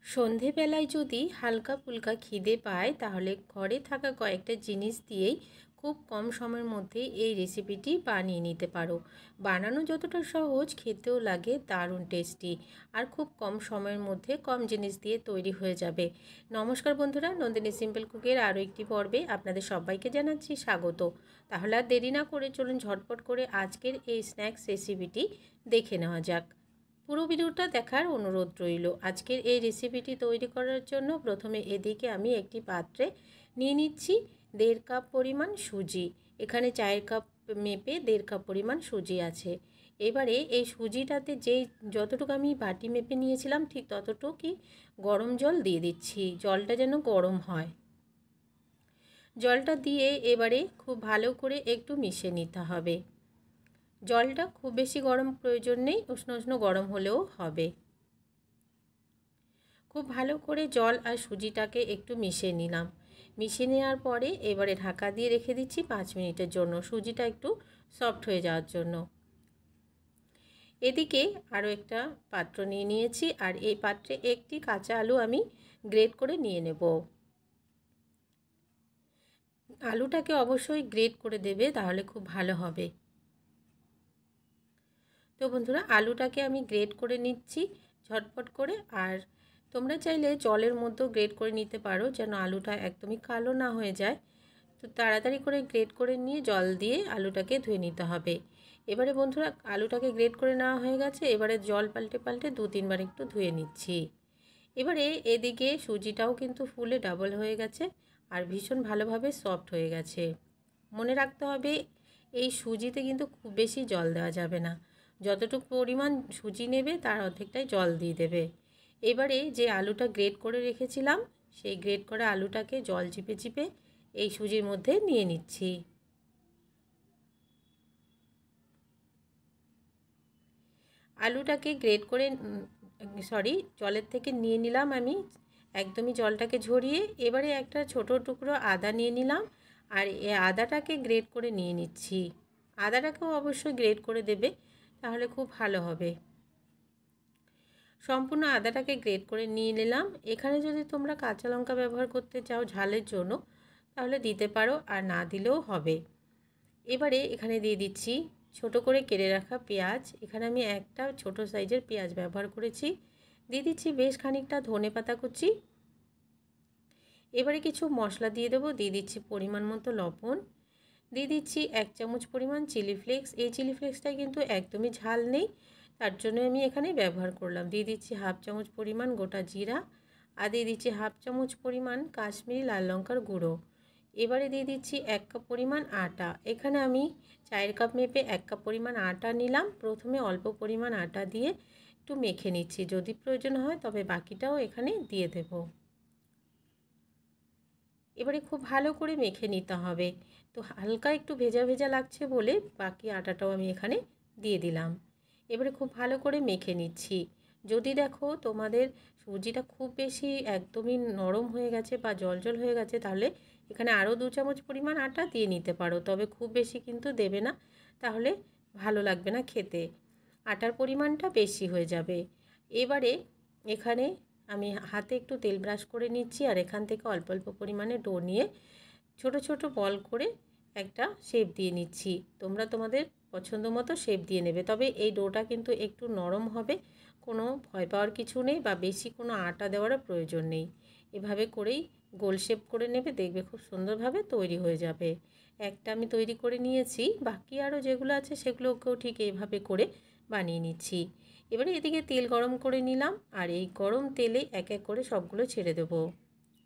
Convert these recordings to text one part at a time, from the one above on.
সন্ধেবেলায় যদি হালকা ফুলকা খিদে পায় তাহলে ঘরে থাকা কয়েকটা জিনিস দিয়েই খুব কম সময়ের মধ্যে এই রেসিপিটি বানিয়ে নিতে পারো। বানানো যতটা সহজ, খেতেও লাগে দারুণ টেস্টি, আর খুব কম সময়ের মধ্যে কম জিনিস দিয়ে তৈরি হয়ে যাবে। নমস্কার বন্ধুরা, নন্দিনী সিম্পল কুকের আরও একটি পর্বে আপনাদের সবাইকে জানাচ্ছি স্বাগত। তাহলে আর দেরি না করে চলুন ঝটপট করে আজকের এই স্ন্যাক্স রেসিপিটি দেখে নেওয়া যাক। পুরো ভিডিওটা দেখার অনুরোধ রইল। আজকের এই রেসিপিটি তৈরি করার জন্য প্রথমে এদিকে আমি একটি পাত্রে নিয়ে নিচ্ছি 1.5 কাপ পরিমাণ সুজি। এখানে চায়ের কাপ মেপে 1.5 কাপ পরিমাণ সুজি আছে। এবারে এই সুজিটাতে যতটুকু আমি বাটি মেপে নিয়েছিলাম ঠিক ততটুকুই গরম জল দিয়ে দিচ্ছি। জলটা যেন গরম হয়। জলটা দিয়ে এবারে খুব ভালো করে একটু মিশিয়ে নিতে হবে। জলটা খুব বেশি গরম প্রয়োজন নেই, উষ্ণ উষ্ণ গরম হলেও হবে। খুব ভালো করে জল আর সুজিটাকে একটু মিশিয়ে নিলাম। মিশিয়ে নেওয়ার পরে এবারে ঢাকা দিয়ে রেখে দিচ্ছি 5 মিনিটের জন্য, সুজিটা একটু সফট হয়ে যাওয়ার জন্য। এদিকে আরও একটা পাত্র নিয়ে নিয়েছি, আর এই পাত্রে একটি কাঁচা আলু আমি গ্রেট করে নিয়ে নেব। আলুটাকে অবশ্যই গ্রেট করে দেবে, তাহলে খুব ভালো হবে। তো বন্ধুরা, আলুটাকে আমি গ্রেট করে নিচ্ছি ঝটপট করে। আর তোমরা চাইলে জলের মধ্যেও গ্রেট করে নিতে পারো, যেন আলুটা একদমই কালো না হয়ে যায়। তো তাড়াতাড়ি করে গ্রেট করে নিয়ে জল দিয়ে আলুটাকে ধুয়ে নিতে হবে। এবারে বন্ধুরা, আলুটাকে গ্রেট করে নেওয়া হয়ে গেছে। এবারে জল পাল্টে পাল্টে 2-3 বার একটু ধুয়ে নিচ্ছি। এবারে এদিকে সুজিটাও কিন্তু ফুলে ডাবল হয়ে গেছে আর ভীষণ ভালোভাবে সফট হয়ে গেছে। মনে রাখতে হবে, এই সুজিতে কিন্তু খুব বেশি জল দেওয়া যাবে না। যতটুকু পরিমাণ সুজি নেবে তার অর্ধেকটাই জল দিয়ে দেবে। এবারে যে আলুটা গ্রেট করে রেখেছিলাম, সেই গ্রেট করা আলুটাকে জল চিপে চিপে এই সুজির মধ্যে নিয়ে নিচ্ছি। আলুটাকে গ্রেট করে জলের থেকে নিয়ে নিলাম আমি, একদমই জলটাকে ঝরিয়ে। এবারে একটা ছোট টুকরো আদা নিয়ে নিলাম, আর এই আদাটাকে গ্রেট করে নিয়ে নিচ্ছি। আদাটাকেও অবশ্যই গ্রেট করে দেবে, তাহলে খুব ভালো হবে। সম্পূর্ণ আদাটাকে গ্রেট করে নিয়ে নিলাম। এখানে যদি তোমরা কাঁচা লঙ্কা ব্যবহার করতে চাও ঝালের জন্য, তাহলে দিতে পারো, আর না দিলেও হবে। এবারে এখানে দিয়ে দিচ্ছি ছোট করে কেটে রাখা পেঁয়াজ। এখানে আমি একটা ছোট সাইজের পেঁয়াজ ব্যবহার করেছি। দিয়ে দিচ্ছি বেশ খানিকটা ধনেপাতা কুচি। এবারে কিছু মশলা দিয়ে দেবো। দিয়ে দিচ্ছি পরিমাণ মতো লবণ। দিয়ে দিচ্ছি 1 চামচ পরিমাণ চিলি ফ্লেক্স। এই চিলি ফ্লেক্সটা কিন্তু একদমই ঝাল নেই, তার জন্য আমি এখানে ব্যবহার করলাম। দিয়ে দিচ্ছি 1/2 চামচ পরিমাণ গোটা জিরা, আর দিয়ে দিচ্ছি 1/2 চামচ পরিমাণ কাশ্মীরি লাল লঙ্কার গুঁড়ো। এবারে দিয়ে দিচ্ছি 1 কাপ পরিমাণ আটা। এখানে আমি চায়ের কাপ মেপে 1 কাপ পরিমাণ আটা নিলাম। প্রথমে অল্প পরিমাণ আটা দিয়ে একটু মেখে নিচ্ছি, যদি প্রয়োজন হয় তবে বাকিটাও এখানে দিয়ে দেব। এবারে খুব ভালো করে মেখে নিতে হবে। তো হালকা একটু ভেজা ভেজা লাগছে বলে বাকি আটাটাও আমি এখানে দিয়ে দিলাম। এবারে খুব ভালো করে মেখে নিচ্ছি। যদি দেখো তোমাদের সুজিটা খুব বেশি একদমই নরম হয়ে গেছে বা জল হয়ে গেছে, তাহলে এখানে আরও 2 চামচ পরিমাণ আটা দিয়ে নিতে পারো, তবে খুব বেশি কিন্তু দেবে না, তাহলে ভালো লাগবে না খেতে। আটার পরিমাণটা বেশি হয়ে যাবে। এবারে এখানে আমি হাতে একটু তেল ব্রাশ করে নিচ্ছি, আর এখান থেকে অল্প অল্প পরিমাণে ডো নিয়ে ছোট ছোট বল করে একটা শেপ দিয়ে নিচ্ছি। তোমরা তোমাদের পছন্দ মতো শেপ দিয়ে নেবে, তবে এই ডোটা কিন্তু একটু নরম হবে। কোনো ভয় পাওয়ার কিছু নেই, বা বেশি কোনো আটা দেওয়ারও প্রয়োজন নেই। এভাবে করেই গোল শেপ করে নেবে, দেখবে খুব সুন্দরভাবে তৈরি হয়ে যাবে। একটা আমি তৈরি করে নিয়েছি, বাকি আরও যেগুলো আছে সেগুলোকেও ঠিক এইভাবে করে বানিয়ে নিচ্ছি। এবারে এদিকে তেল গরম করে নিলাম, আর এই গরম তেলে এক এক করে সবগুলো ছেড়ে দেবো।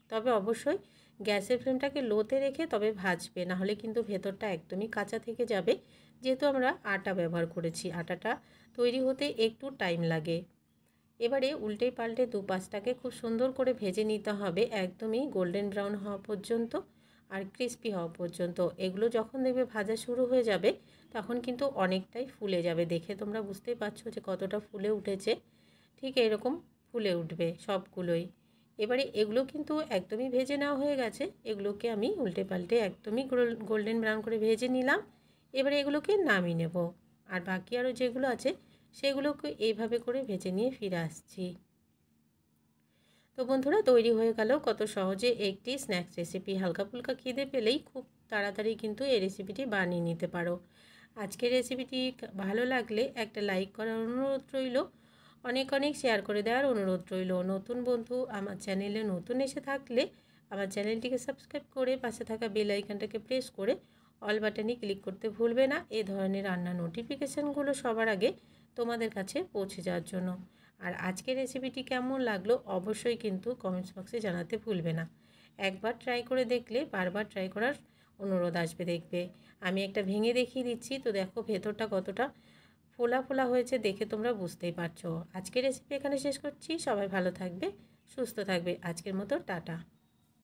তবে অবশ্যই গ্যাসের ফ্লেমটাকে লোতে রেখে তবে ভাজবে, নাহলে কিন্তু ভেতরটা একদমই কাঁচা থেকে যাবে। যেহেতু আমরা আটা ব্যবহার করেছি, আটাটা তৈরি হতে একটু টাইম লাগে। এবারে উল্টে পাল্টে দুপাশটাকে খুব সুন্দর করে ভেজে নিতে হবে, একদমই গোল্ডেন ব্রাউন হওয়া পর্যন্ত আর ক্রিস্পি হওয়া পর্যন্ত। এগুলো যখন দেখবে ভাজা শুরু হয়ে যাবে, তখন কিন্তু অনেকটাই ফুলে যাবে। দেখে তোমরা বুঝতেই পারছো যে কতটা ফুলে উঠেছে। ঠিক এরকম ফুলে উঠবে সবগুলোই। এবারে এগুলো কিন্তু একদমই ভেজে নেওয়া হয়ে গেছে। এগুলোকে আমি উল্টে পাল্টে একদমই গোল্ডেন ব্রাউন করে ভেজে নিলাম। এবারে এগুলোকে নামিয়ে নেব, আর বাকি আরও যেগুলো আছে সেগুলোকে এইভাবে করে ভেজে নিয়ে ফিরে আসছি। তো বন্ধুরা, তৈরি হয়ে গেল কত সহজে একটি স্ন্যাক্স রেসিপি। হালকা ফুলকা খিদে পেলেই খুব তাড়াতাড়ি কিন্তু এই রেসিপিটি বানিয়ে নিতে পারো। আজকের রেসিপিটি ভালো লাগলে একটা লাইক করার অনুরোধ রইল, অনেক অনেক শেয়ার করে দেওয়ার অনুরোধ রইল। নতুন বন্ধু আমার চ্যানেলে নতুন এসে থাকলে আমার চ্যানেলটিকে সাবস্ক্রাইব করে পাশে থাকা বেল আইকনটাকে প্রেস করে অল বাটনে ক্লিক করতে ভুলবে না, এ ধরনের রান্নার নোটিফিকেশানগুলো সবার আগে তোমাদের কাছে পৌঁছে যাওয়ার জন্য। আর আজকের রেসিপিটি কেমন লাগলো অবশ্যই কিন্তু কমেন্টস বক্সে জানাতে ভুলবে না। একবার ট্রাই করে দেখলে বারবার ট্রাই করার অনুরোধ আসবে। দেখবে আমি একটা ভেঙে দেখিয়ে দিচ্ছি, তো দেখো ভেতরটা কতটা ফোলা ফোলা হয়েছে, দেখে তোমরা বুঝতেই পারছো। আজকের রেসিপি এখানে শেষ করছি। সবাই ভালো থাকবে, সুস্থ থাকবে। আজকের মতো টাটা।